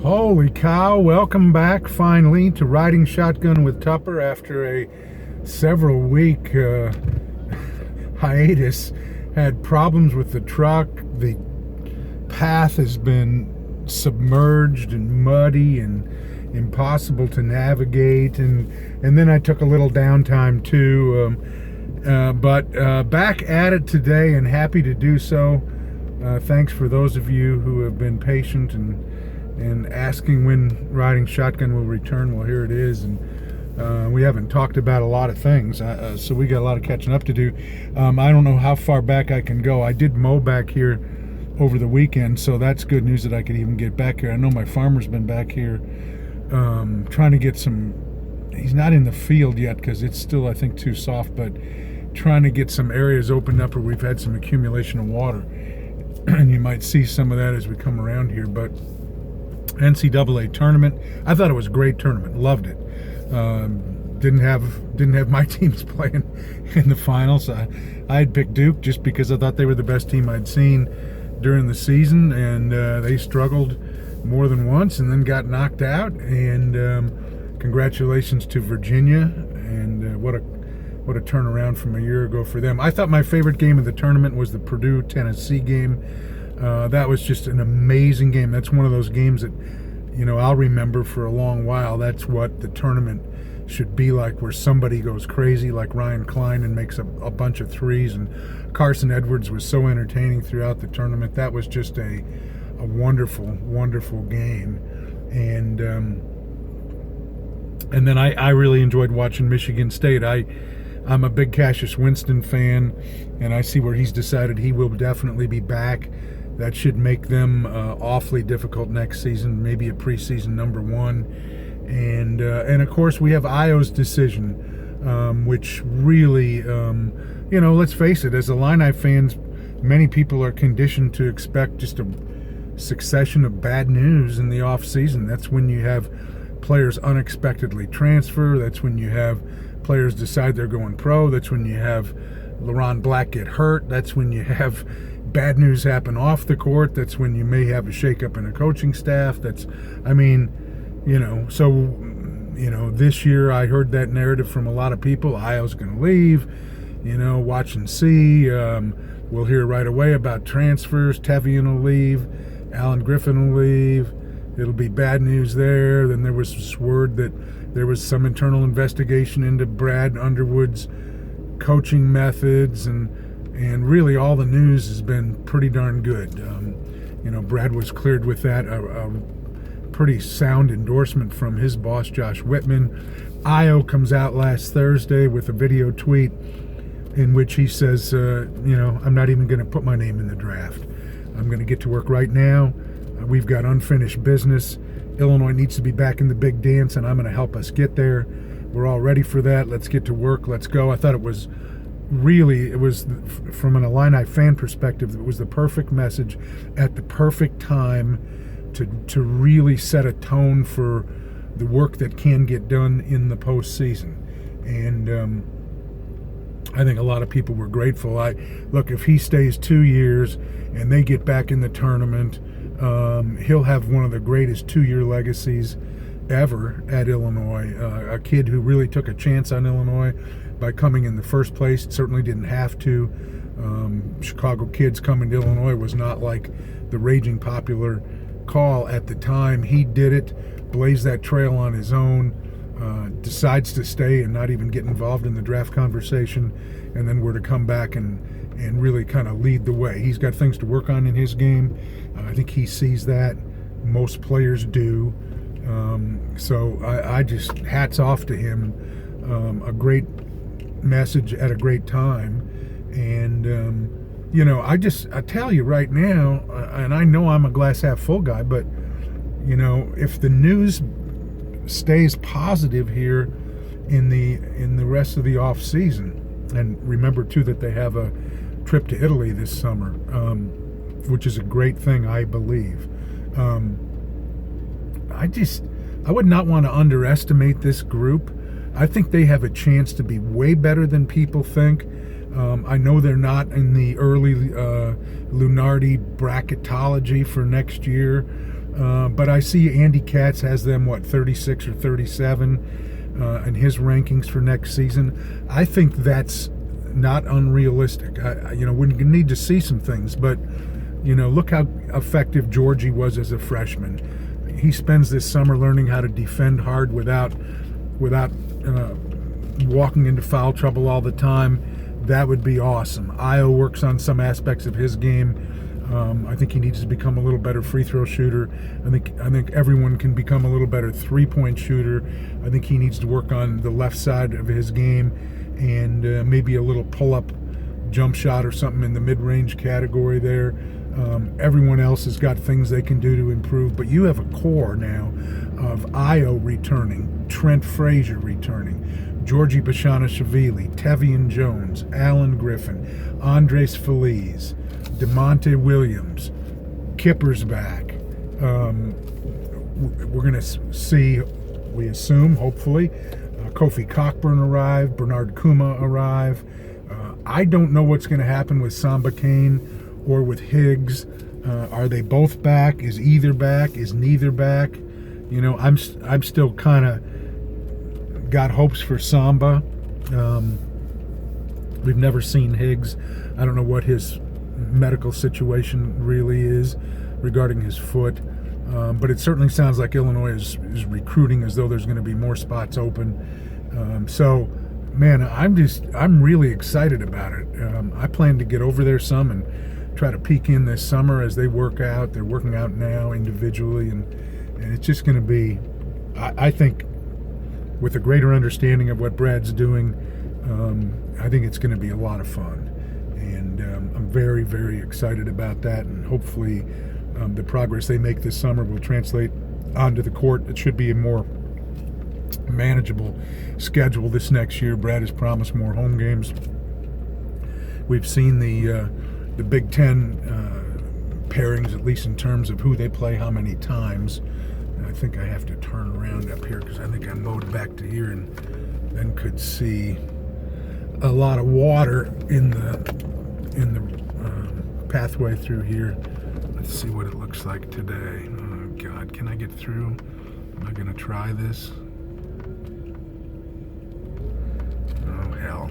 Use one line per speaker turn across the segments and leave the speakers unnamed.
Holy cow, welcome back finally to Riding Shotgun with Tupper after a several week hiatus. Had problems with the truck. The path has been submerged and muddy and impossible to navigate, and then I took a little downtime too, but back at it today and happy to do so. Thanks for those of you who have been patient and asking when Riding Shotgun will return. Well, here it is, and we haven't talked about a lot of things, so we got a lot of catching up to do. I don't know how far back I can go. I did mow back here over the weekend, so that's good news that I could even get back here. I know my farmer's been back here trying to get some, he's not in the field yet because it's still, I think, too soft, but trying to get some areas opened up where we've had some accumulation of water. And you might see some of that as we come around here. But NCAA Tournament, I thought it was a great tournament. Loved it. Didn't have my teams playing in the finals. I had picked Duke just because I thought they were the best team I'd seen during the season, and they struggled more than once and then got knocked out. And congratulations to Virginia, and what a turnaround from a year ago for them. I thought my favorite game of the tournament was the Purdue-Tennessee game. That was just an amazing game. That's one of those games that, I'll remember for a long while. That's what the tournament should be like, where somebody goes crazy like Ryan Klein and makes a bunch of threes, and Carson Edwards was so entertaining throughout the tournament. That was just a wonderful, wonderful game. And then I really enjoyed watching Michigan State. I'm a big Cassius Winston fan, and I see where he's decided he will definitely be back. That should make them awfully difficult next season, maybe a preseason number one. And of course, we have Ayo's decision, which really, let's face it, as Illini fans, many people are conditioned to expect just a succession of bad news in the off season. That's when you have players unexpectedly transfer. That's when you have players decide they're going pro. That's when you have LeRon Black get hurt. That's when you have bad news happen off the court. That's when you may have a shakeup in a coaching staff. This year I heard that narrative from a lot of people. Ayo's going to leave, watch and see. We'll hear right away about transfers. Tevian will leave. Alan Griffin will leave. It'll be bad news there. Then there was this word that there was some internal investigation into Brad Underwood's coaching methods, and really all the news has been pretty darn good. Brad was cleared with that, a pretty sound endorsement from his boss, Josh Whitman. Ayo comes out last Thursday with a video tweet in which he says, I'm not even going to put my name in the draft. I'm going to get to work right now. We've got unfinished business. Illinois needs to be back in the big dance, and I'm going to help us get there. We're all ready for that. Let's get to work. Let's go. I thought it was from an Illini fan perspective, it was the perfect message at the perfect time to really set a tone for the work that can get done in the postseason. And I think a lot of people were grateful. Look, if he stays 2 years and they get back in the tournament, he'll have one of the greatest 2-year legacies ever at Illinois. A kid who really took a chance on Illinois by coming in the first place. Certainly didn't have to. Chicago kids coming to Illinois was not like the raging popular call at the time. He did it, blazed that trail on his own, decides to stay and not even get involved in the draft conversation, and then were to come back and really kind of lead the way. He's got things to work on in his game. I think he sees that. Most players do. So I just, hats off to him. A great message at a great time. And, I tell you right now, and I know I'm a glass half full guy, but, if the news stays positive here in the rest of the off season, and remember too that they have a trip to Italy this summer, which is a great thing, I believe. I would not want to underestimate this group. I think they have a chance to be way better than people think. I know they're not in the early Lunardi bracketology for next year, But I see Andy Katz has them, 36 or 37 in his rankings for next season. I think that's not unrealistic. We need to see some things, but look how effective Georgie was as a freshman. He spends this summer learning how to defend hard without walking into foul trouble all the time. That would be awesome. Ayo works on some aspects of his game. I think he needs to become a little better free throw shooter. I think everyone can become a little better 3-point shooter. I think he needs to work on the left side of his game and maybe a little pull-up jump shot or something in the mid-range category there. Everyone else has got things they can do to improve, but you have a core now of Ayo returning, Trent Frazier returning, Georgie Bashanashvili, Tevian Jones, Alan Griffin, Andres Feliz, DeMonte Williams, Kipper's back. We're going to see, we assume, hopefully, Kofi Cockburn arrive, Bernard Kuma arrive. I don't know what's going to happen with Samba Kane or with Higgs. Are they both back? Is either back? Is neither back? I'm still kind of got hopes for Samba. We've never seen Higgs. I don't know what his medical situation really is regarding his foot, but it certainly sounds like Illinois is recruiting as though there's going to be more spots open. So, man, I'm really excited about it. I plan to get over there some and try to peek in this summer as they work out. They're working out now individually, and it's just going to be, I think, with a greater understanding of what Brad's doing, I think it's going to be a lot of fun. And I'm very, very excited about that, and hopefully the progress they make this summer will translate onto the court. It should be a more manageable schedule this next year. Brad has promised more home games. We've seen the Big Ten pairings, at least in terms of who they play how many times. And I think I have to turn around up here because I think I mowed back to here and then could see a lot of water in the pathway through here. Let's see what it looks like today. Oh God, can I get through? Am I gonna try this? Oh hell.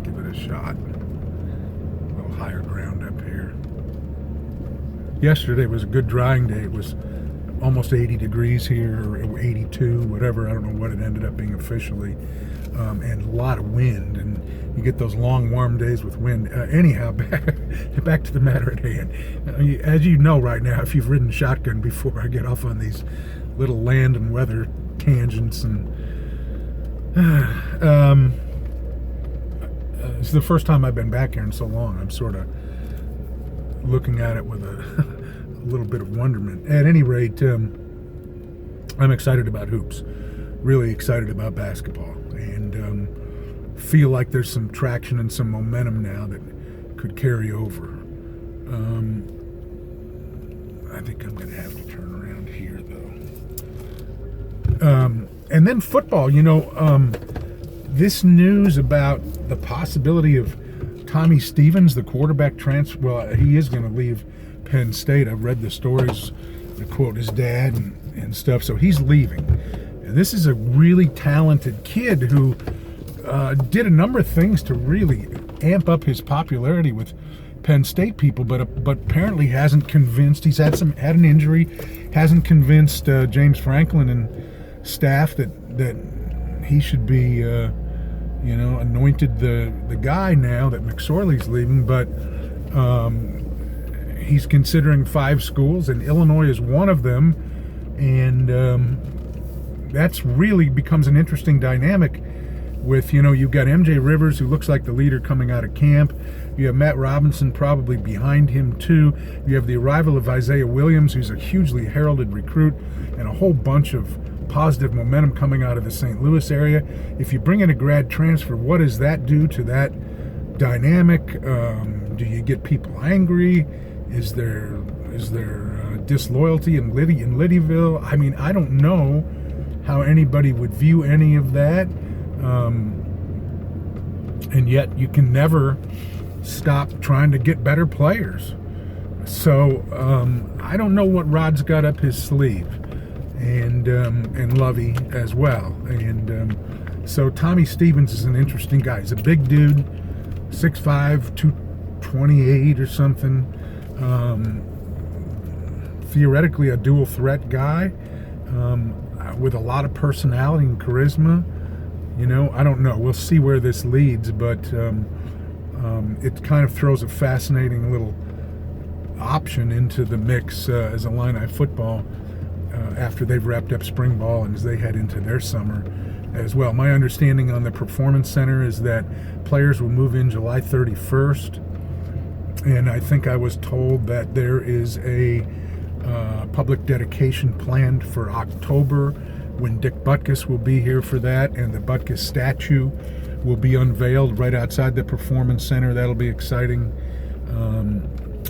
Give it a shot. A little higher ground up here. Yesterday was a good drying day. It was almost 80 degrees here, or 82, whatever. I don't know what it ended up being officially. And a lot of wind, and you get those long warm days with wind. Anyhow, back to the matter at hand. As you know right now, if you've ridden shotgun before, I get off on these little land and weather tangents, and it's the first time I've been back here in so long. I'm sort of looking at it with a little bit of wonderment. At any rate, I'm excited about hoops, really excited about basketball, and feel like there's some traction and some momentum now that could carry over. I think I'm going to have to turn around here, though. And then football, this news about the possibility of Tommy Stevens, the quarterback transfer, well, he is going to leave Penn State. I've read the stories that quote his dad and stuff, so he's leaving. And this is a really talented kid who did a number of things to really amp up his popularity with Penn State people, but apparently hasn't convinced. He's had an injury, hasn't convinced James Franklin and staff that he should be anointed the guy now that McSorley's leaving. But he's considering 5 schools, and Illinois is one of them, and that's really becomes an interesting dynamic with, you've got MJ Rivers, who looks like the leader coming out of camp. You have Matt Robinson probably behind him too. You have the arrival of Isaiah Williams, who's a hugely heralded recruit, and a whole bunch of positive momentum coming out of the St. Louis area. If you bring in a grad transfer, what does that do to that dynamic? Do you get people angry? Is there disloyalty in Liddyville? I mean, I don't know how anybody would view any of that. And yet you can never stop trying to get better players. So I don't know what Rod's got up his sleeve, and Lovey as well. And so Tommy Stevens is an interesting guy. He's a big dude, 6'5", 228 or something. Theoretically a dual threat guy, with a lot of personality and charisma. You know, I don't know. We'll see where this leads, but it kind of throws a fascinating little option into the mix as Illini football after they've wrapped up spring ball and as they head into their summer as well. My understanding on the Performance Center is that players will move in July 31st, and I think I was told that there is a public dedication planned for October, when Dick Butkus will be here for that, and the Butkus statue will be unveiled right outside the Performance Center. That'll be exciting.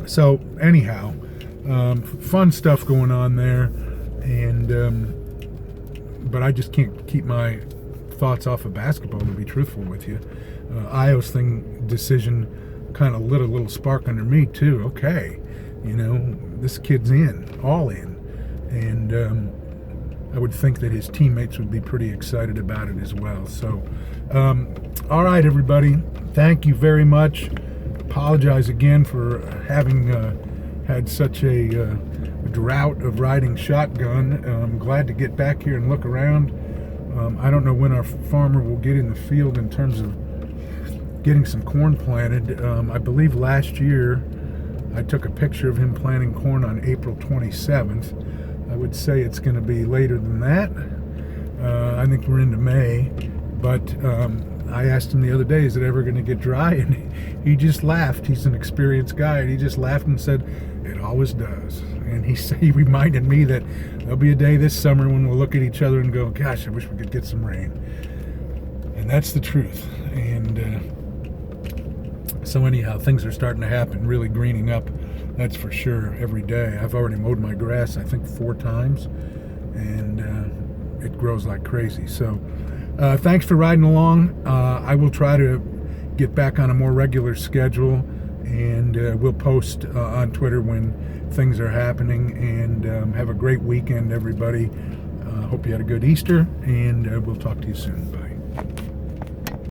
So anyhow, fun stuff going on there, and but I just can't keep my thoughts off of basketball, to be truthful with you. Ayo's decision kind of lit a little spark under me too. Okay, you know, this kid's all in, and I would think that his teammates would be pretty excited about it as well. So, all right, everybody, thank you very much. Apologize again for having had such a drought of riding shotgun. I'm glad to get back here and look around. I don't know when our farmer will get in the field in terms of getting some corn planted. I believe last year I took a picture of him planting corn on April 27th. I would say it's going to be later than that. I think we're into May, but I asked him the other day, is it ever going to get dry? And he just laughed. He's an experienced guy, and he just laughed and said, it always does. And he reminded me that there'll be a day this summer when we'll look at each other and go, gosh, I wish we could get some rain. And that's the truth. And so anyhow, things are starting to happen, really greening up. That's for sure, every day. I've already mowed my grass, I think 4 times, and it grows like crazy. So thanks for riding along. I will try to get back on a more regular schedule, and we'll post on Twitter when things are happening. And have a great weekend, everybody. Hope you had a good Easter, and we'll talk to you soon. Bye.